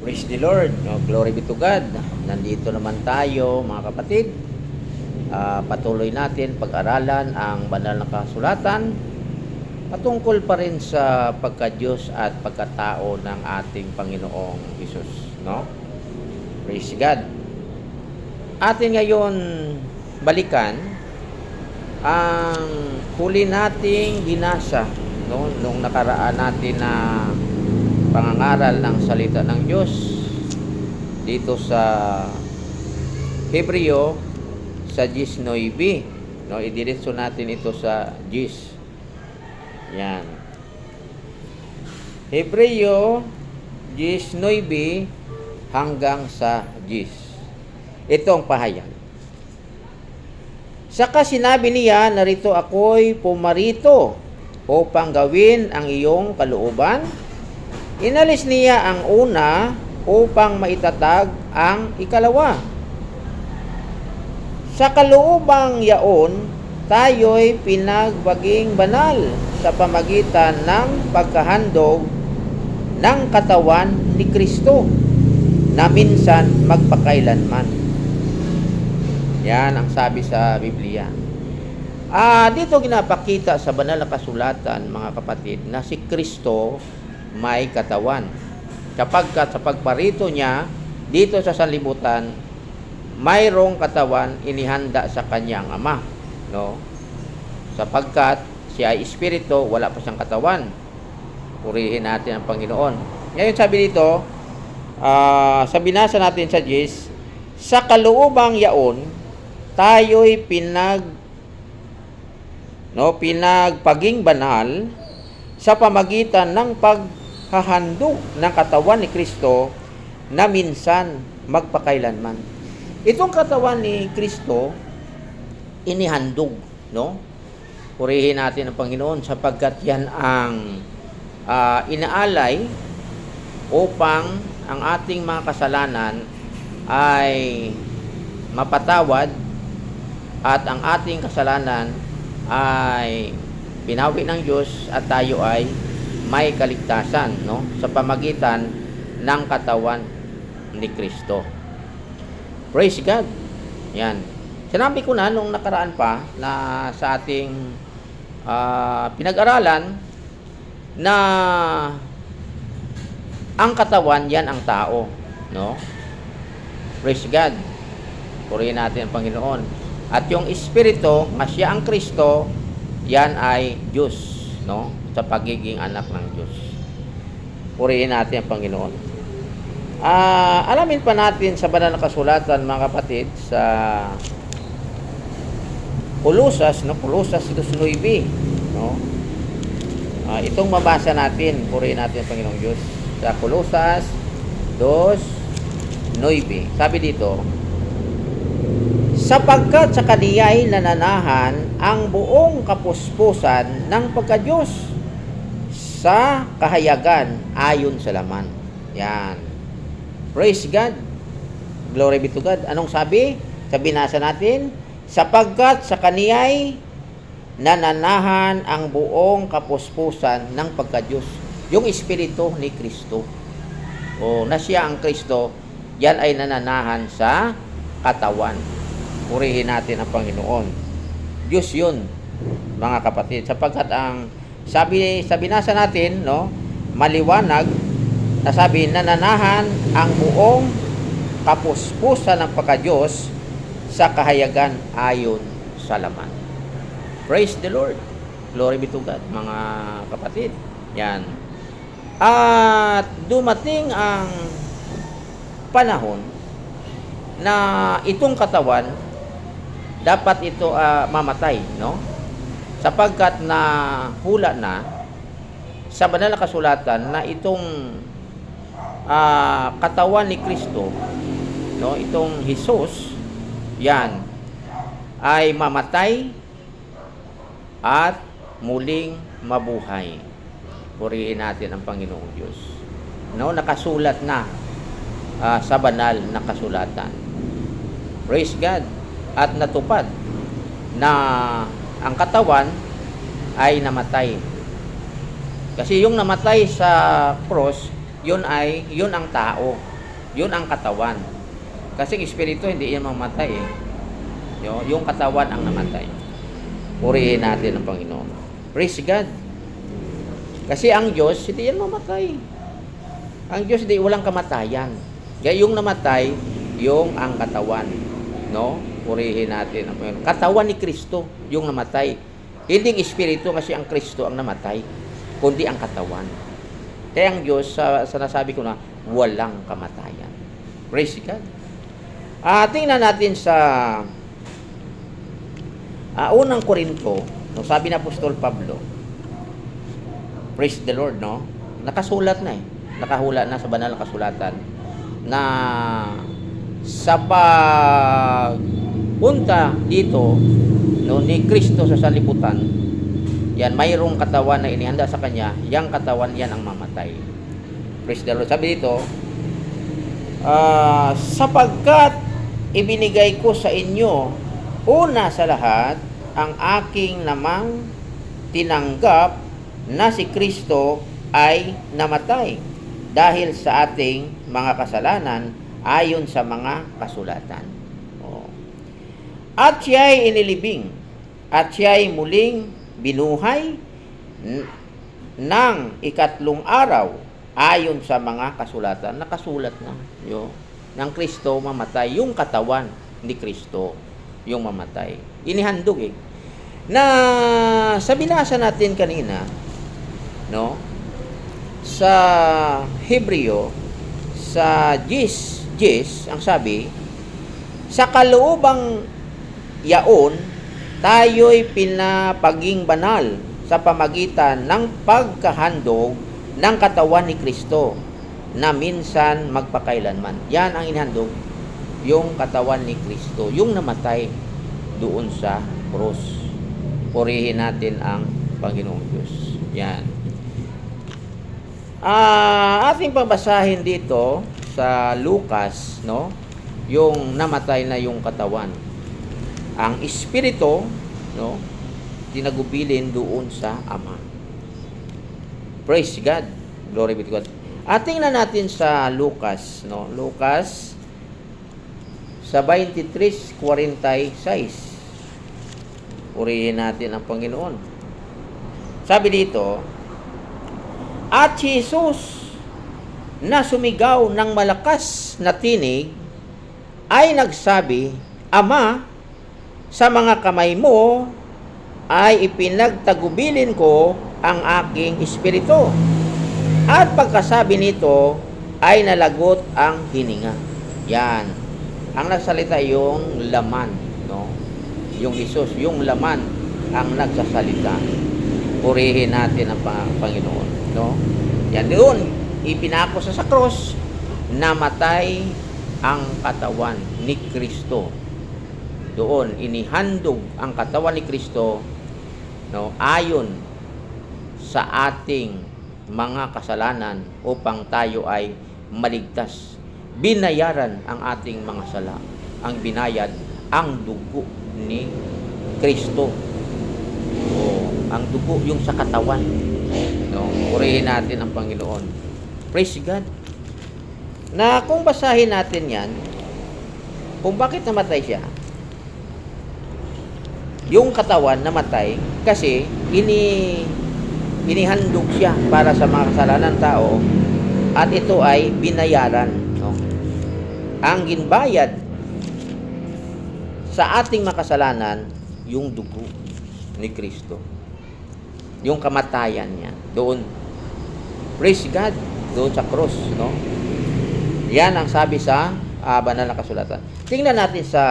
Praise the Lord. No, glory be to God. Nandito naman tayo mga kapatid. Patuloy natin pag-aralan ang banal na kasulatan patungkol pa rin sa pagka-Diyos at pagkatao ng ating Panginoong Hesus. No? Praise God. Atin ngayon balikan ang huli nating binasa, no? Nung nakaraan natin na pangangaral ng salita ng Diyos dito sa Hebreo sa 19, no? Idiretso natin ito sa 10. Yan. Hebreo 19 hanggang sa 10. Ito ang pahayag. Saka sinabi niya, narito ako'y pumarito upang gawin ang iyong kalooban. Inalis niya ang una upang maitatag ang ikalawa. Sa kaloobang yaon, tayo'y pinagbaging banal sa pamagitan ng pagkahandog ng katawan ni Kristo na minsan magpakailanman. Yan ang sabi sa Biblia. Dito ginapakita sa banal na kasulatan, mga kapatid, na si Kristo may katawan. Sapagkat sa pagparito niya dito sa sanlibutan, mayroong katawan inihanda sa kanyang Ama, no? Sapagkat siya ay espiritu, wala pa siyang katawan. Purihin natin ang Panginoon. Ngayon sabi dito, sa binasa natin sa 10, sa kaloobang yaon, tayo'y pinagpaging banal sa pamagitan ng paghahandog ng katawan ni Kristo na minsan magpakailanman. Itong katawan ni Kristo inihandog, no? Purihin natin ang Panginoon sapagkat yan ang inaalay upang ang ating mga kasalanan ay mapatawad at ang ating kasalanan ay pinawi ng Diyos at tayo ay may kaligtasan, no? Sa pamagitan ng katawan ni Kristo. Praise God. Yan. Sinabi ko na nung nakaraan pa na sa ating pinag-aralan na ang katawan yan ang tao, no? Praise God. Purihin natin ang Panginoon. At yung espiritu, na siya ang Kristo, yan ay Diyos, no? Sa pagiging anak ng Diyos. Purihin natin ang Panginoon. Alamin pa natin sa banal na kasulatan, mga kapatid, sa Kolosas, no? Kolosas 2:9, no? Itong mabasa natin, purihin natin ang Panginoong Diyos. Sa Kolosas 2:9. Sabi dito, sapagkat sa kaniya'y nananahan ang buong kapuspusan ng pagka-Diyos sa kahayagan ayon sa laman. Yan. Praise God. Glory be to God. Anong sabi? Sa binasa natin, sapagkat sa kaniya'y nananahan ang buong kapuspusan ng pagka-Diyos. Yung espiritu ni Kristo. O na siya ang Kristo, yan ay nananahan sa katawan. Purihin natin ang Panginoon. Diyos yun, mga kapatid. Sapagkat ang sabi sa binasa natin, no, maliwanag na sabi, nananahan ang buong kapuspusan ng pagka-Diyos sa kahayagan ayon sa laman. Praise the Lord. Glory be to God, mga kapatid. Yan. At dumating ang panahon na itong katawan dapat ito mamatay, no? Sapagkat na hula na sa banal na kasulatan na itong katawan ni Kristo, no, itong Hesus, yan ay mamatay at muling mabuhay. Purihin natin ang Panginoong Diyos. No, nakasulat na sa banal na kasulatan. Praise God. At natupad na ang katawan ay namatay. Kasi yung namatay sa cross, yun ang tao. Yun ang katawan. Kasi espiritu hindi yan mamatay eh. Yung katawan ang namatay. Purihin natin ang Panginoon. Praise God. Kasi ang Diyos, hindi yan mamatay. Ang Diyos, hindi walang kamatayan. Kaya yung namatay, yung ang katawan. No? Purihin natin ang Panginoon. Katawan ni Kristo, yung namatay. Hindi espiritu kasi ang Kristo ang namatay, kundi ang katawan. Kaya ang Diyos, sa nasabi ko na, walang kamatayan. Praise God. Tingnan natin sa unang Korinto, no, sabi na Apostol Pablo, praise the Lord, no? Nakasulat na eh. Nakahula na sa banal na kasulatan na sa pagpunta dito no, ni Kristo sa sanlibutan, yan, mayroong katawan na inihanda sa Kanya, yang katawan yan ang mamatay. Praise the Lord. Sabi dito, sapagkat ibinigay ko sa inyo una sa lahat ang aking namang tinanggap na si Kristo ay namatay dahil sa ating mga kasalanan ayon sa mga kasulatan. At siya'y inilibing at siya'y muling binuhay ng ikatlong araw ayon sa mga kasulatan. Nakasulat na ng Kristo mamatay, yung katawan ni Kristo yung mamatay. Inihandog eh. Na sa binasa natin kanina, no? Sa Hebreo, sa 10, ang sabi, sa kaloobang yaon, tayo'y pinapaging banal sa pamagitan ng pagkahandog ng katawan ni Kristo na minsan magpakailanman. Yan ang inihandog, yung katawan ni Kristo, yung namatay doon sa cross. Purihin natin ang Panginoong Diyos. Yan. Ating pagbasahin dito sa Lucas, no? Yung namatay na yung katawan. Ang espiritu, no? Tinagubilin doon sa Ama. Praise God. Glory be to God. Tingnan natin sa Lucas, no? Lucas sa 23:46. Purihin natin ang Panginoon. Sabi dito, at si Jesus na sumigaw ng malakas na tinig ay nagsabi, Ama, sa mga kamay mo ay ipinagtagubilin ko ang aking espiritu. At pagkasabi nito ay nalagot ang hininga. Yan. Ang nagsalita yung laman, no? Yung Jesus, yung laman ang nagsasalita. Purihin natin ang Panginoon, no? Yan doon, ipinako sa cross, namatay ang katawan ni Kristo. Doon, inihandog ang katawan ni Kristo, no, ayon sa ating mga kasalanan upang tayo ay maligtas. Binayaran ang ating mga sala. Ang binayad, ang dugo ni Kristo. Ang dugo yung sa katawan. No, purihin natin ang Panginoon. Praise God. Na kung basahin natin yan, kung bakit namatay siya, yung katawan namatay kasi inihandog siya para sa mga kasalanan ng tao at ito ay binayaran, no? Ang ginbayad sa ating makasalanan yung dugo ni Kristo, yung kamatayan niya doon. Praise God, doon sa cross, no? Yan ang sabi sa banal na kasulatan. Tingnan natin sa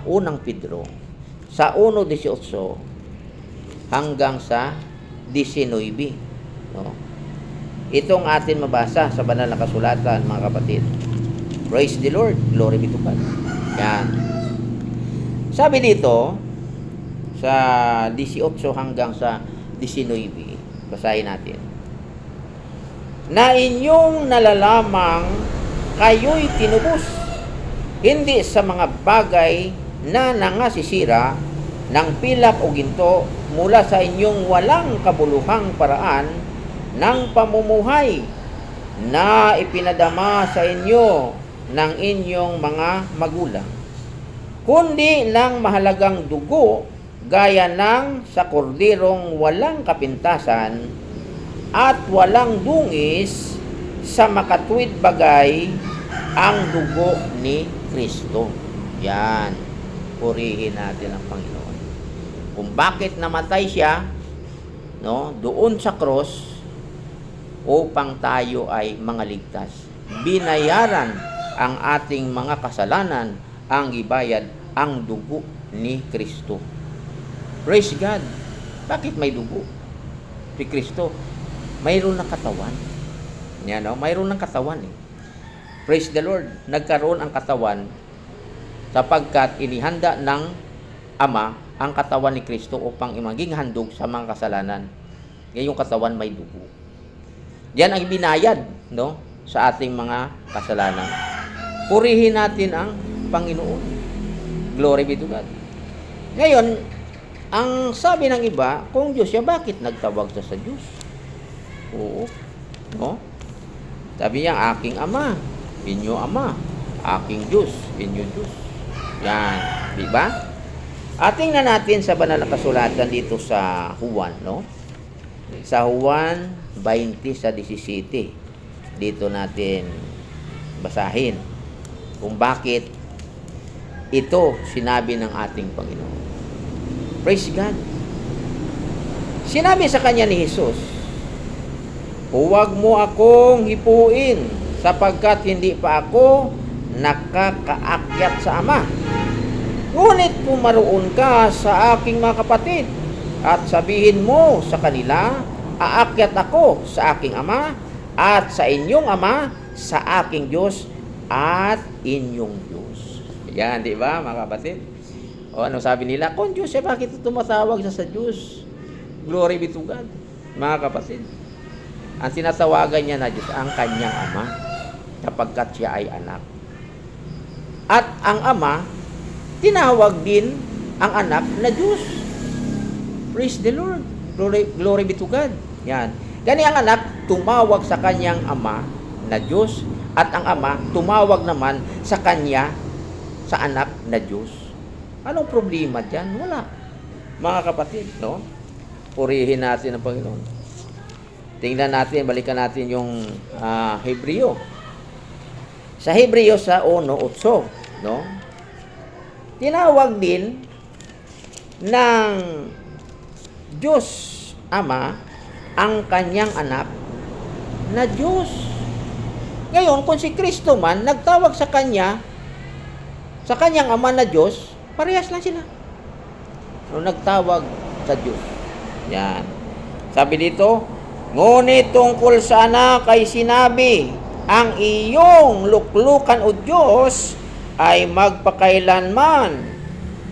unang Pedro sa 1:18 hanggang sa 19, no? Itong atin mabasa sa banal na kasulatan, mga kapatid. Praise the Lord, glory be to God. Yan. Sabi dito sa 18 hanggang sa 19, basahin natin. Na inyong nalalamang kayo'y tinubos, hindi sa mga bagay na nangasisira ng pilak o ginto mula sa inyong walang kabuluhang paraan ng pamumuhay na ipinadama sa inyo ng inyong mga magulang, kundi lang mahalagang dugo gaya ng sa korderong walang kapintasan at walang dungis sa makatuwid bagay, ang dugo ni Kristo. Yan. Purihin natin ang Panginoon. Kung bakit namatay siya, no, doon sa cross, upang tayo ay mangaligtas. Binayaran ang ating mga kasalanan, ang ibayad ang dugo ni Kristo. Praise God. Bakit may dugo? Si Kristo, mayroon ng katawan. Yan, no? Mayroon ng katawan. Praise the Lord. Nagkaroon ang katawan sapagkat inihanda ng Ama ang katawan ni Kristo upang maging handog sa mga kasalanan. Ngayong katawan may dugo. Yan ang binayad, no, sa ating mga kasalanan. Purihin natin ang Panginoon. Glory be to God. Ngayon, ang sabi ng iba, kung Diyos siya, bakit nagtawag siya sa Diyos? Oo. No? Sabi niya, aking Ama, inyo Ama, aking Diyos, inyo Diyos. Yan. Di ba? At tingnan natin sa banal na kasulatan dito sa Juan, no? Sa Juan 20 sa 17. Dito natin basahin kung bakit ito sinabi ng ating Panginoon. Praise God. Sinabi sa kanya ni Jesus, huwag mo akong hipuin sapagkat hindi pa ako nakakaakyat sa Ama. Ngunit pumaroon ka sa aking mga kapatid at sabihin mo sa kanila, aakyat ako sa aking Ama at sa inyong Ama, sa aking Diyos at inyong Diyos. Yan, di ba mga kapatid? O ano sabi nila? Kung Diyos, bakit tumatawag siya sa Diyos? Glory be to God. Mga kapatid, ang tinatawagan niya na Diyos, ang kanyang Ama, kapagkat siya ay anak. At ang Ama, tinawag din ang anak na Diyos. Praise the Lord. Glory be to God. Yan. Gani ang anak, tumawag sa kanyang Ama na Diyos, at ang Ama, tumawag naman sa kanya, sa anak na Diyos. Anong problema dyan? Wala. Mga kapatid, no? Purihin natin ang Panginoon. Tingnan natin, balikan natin yung Hebreo. Sa Hebreo sa 1:8, no? Tinawag din ng Diyos Ama ang kanyang anak na Diyos. Ngayon, kung si Kristo man nagtawag sa kanya, sa kanyang Ama na Diyos, parehas lang sila. No, nagtawag sa Diyos. Yan. Sabi dito, ngunit tungkol sa anak ay sinabi, ang iyong luklukan o Diyos ay magpakailanman,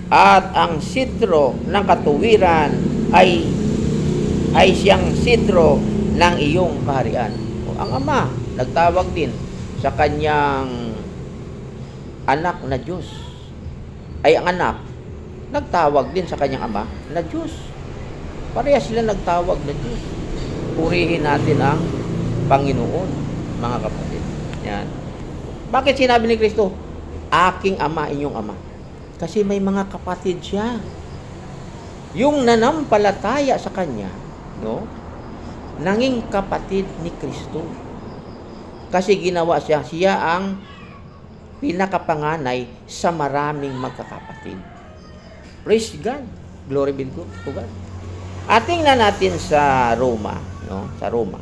at ang sitro ng katuwiran ay siyang sitro ng iyong kaharian. O, ang Ama nagtawag din sa kanyang anak na Diyos. Ay ang anak nagtawag din sa kanyang Ama na Diyos. Pareha sila nagtawag na Diyos. Purihin natin ang Panginoon, mga kapatid. Yan. Bakit sinabi ni Kristo, aking Ama, inyong Ama? Kasi may mga kapatid siya. Yung nanampalataya sa kanya, no? Nanging kapatid ni Kristo. Kasi ginawa siya ang pinakapanganay sa maraming magkakapatid. Praise God. Glory be to God. At tingnan natin sa Roma, no? Sa Roma,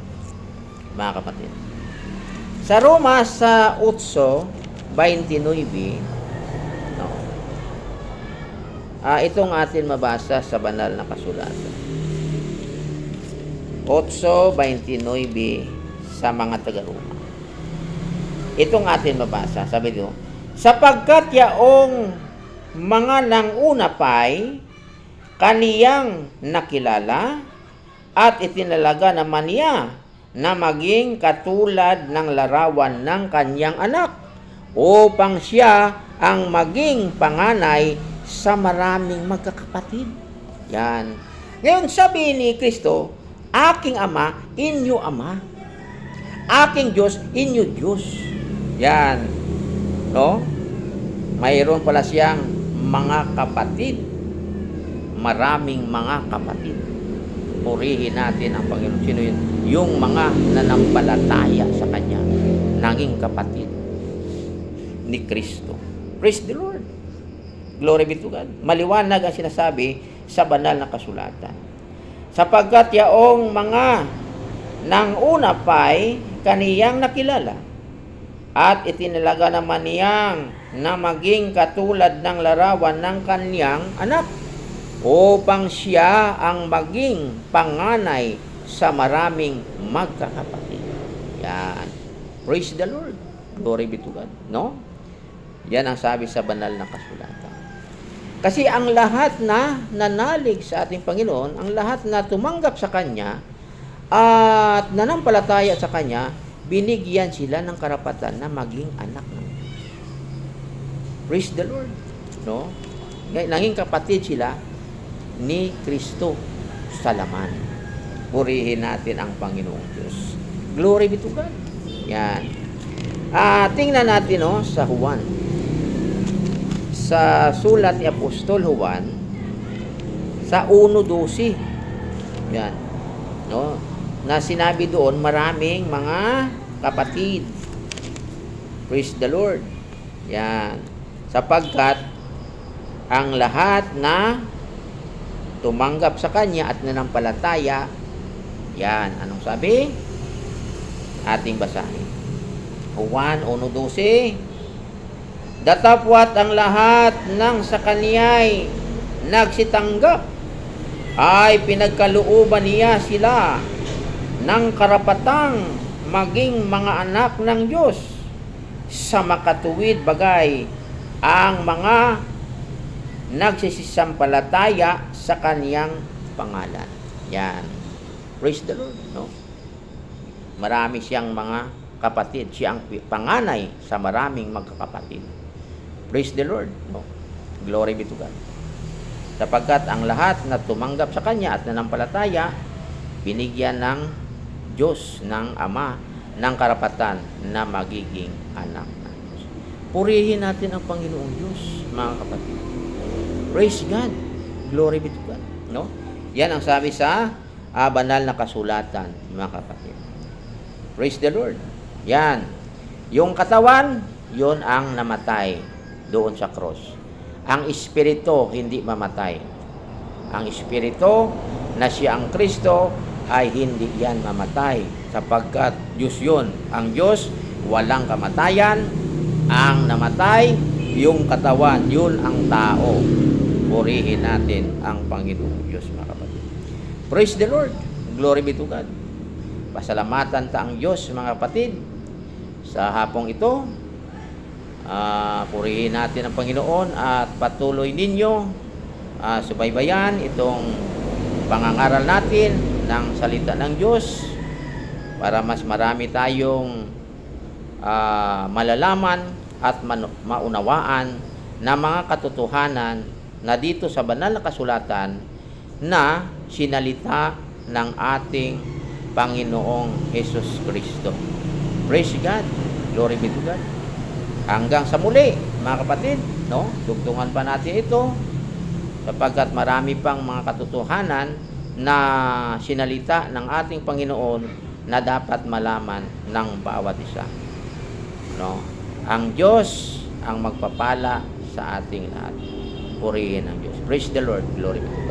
mga kapatid. Sa Roma sa 8:29, no? Itong atin mabasa sa banal na kasulatan. 8:29 sa mga taga-Roma. Itong atin mabasa, sabi dito, sapagkat yaong mga nanguna pa'y kaniyang nakilala at itinalaga naman niya na maging katulad ng larawan ng kanyang anak upang siya ang maging panganay sa maraming magkakapatid. Yan. Ngayon sabi ni Kristo, aking Ama, inyo Ama. Aking Diyos, inyo Diyos. Yan. no? Mayroon pala siyang mga kapatid. Maraming mga kapatid. Purihin natin ang Panginoon. Sino yun? Yung mga nanampalataya sa Kanya. Nanging kapatid ni Kristo. Praise the Lord. Glory be to God. Maliwanag ang sinasabi sa banal na kasulatan. Sapagkat yaong mga nang una pa'y kaniyang nakilala at itinalaga naman niyang na maging katulad ng larawan ng kaniyang anak upang siya ang maging panganay sa maraming magkakapatid. Yan. Praise the Lord. Glory be to God. No? Yan ang sabi sa banal na kasulatan. Kasi ang lahat na nanalig sa ating Panginoon, ang lahat na tumanggap sa Kanya at nanampalataya sa Kanya, binigyan sila ng karapatan na maging anak ng Diyos. Praise the Lord. No? Naging kapatid sila ni Kristo sa laman. Purihin natin ang Panginoong Diyos. Glory be to God. Yan. Tingnan natin sa Juan. Sa sulat ni Apostol Juan sa 1:12. Yan. No? Na sinabi doon maraming mga kapatid. Praise the Lord. Yan. Sapagkat ang lahat na tumanggap sa Kanya at nanampalataya, yan, anong sabi? Ating basahin. Juan 1:12. Datapwat ang lahat ng sa Kaniya'y nagsitanggap ay pinagkalooban niya sila ng karapatang maging mga anak ng Diyos sa makatuwid bagay ang mga nagsisisampalataya sa Kaniyang pangalan. Yan. Praise the Lord. No? Marami siyang mga kapatid. Siya ang panganay sa maraming magkakapatid. Praise the Lord. No? Glory be to God. Sapagkat ang lahat na tumanggap sa Kanya at nanampalataya, binigyan ng Diyos, ng Ama, ng karapatan na magiging anak ng Diyos. Purihin natin ang Panginoong Diyos, mga kapatid. Praise God. Glory be to God. No? Yan ang sabi sa banal na kasulatan, mga kapatid. Praise the Lord. Yan. Yung katawan, yun ang namatay doon sa cross. Ang espiritu hindi mamatay. Ang espiritu na siya ang Kristo ay hindi yan mamatay sapagkat Diyos yun. Ang Diyos walang kamatayan. Ang namatay yung katawan, yun ang tao. Purihin natin ang Panginoong Diyos, mga kapatid. Praise the Lord. Glory be to God. Pasalamatan ta ang Diyos, mga kapatid, sa hapong ito. Purihin natin ang Panginoon at patuloy ninyo subaybayan itong pangangaral natin ng salita ng Diyos para mas marami tayong malalaman at maunawaan na mga katotohanan na dito sa banal na kasulatan na sinalita ng ating Panginoong Hesus Kristo. Praise God. Glory be to God. Hanggang sa muli, mga kapatid, no? Dugtungan pa natin ito sapagkat marami pang mga katotohanan na sinalita ng ating Panginoon na dapat malaman ng bawat isa. No? Ang Diyos ang magpapala sa ating lahat. Purihin ang Diyos. Praise the Lord. Glory be to God.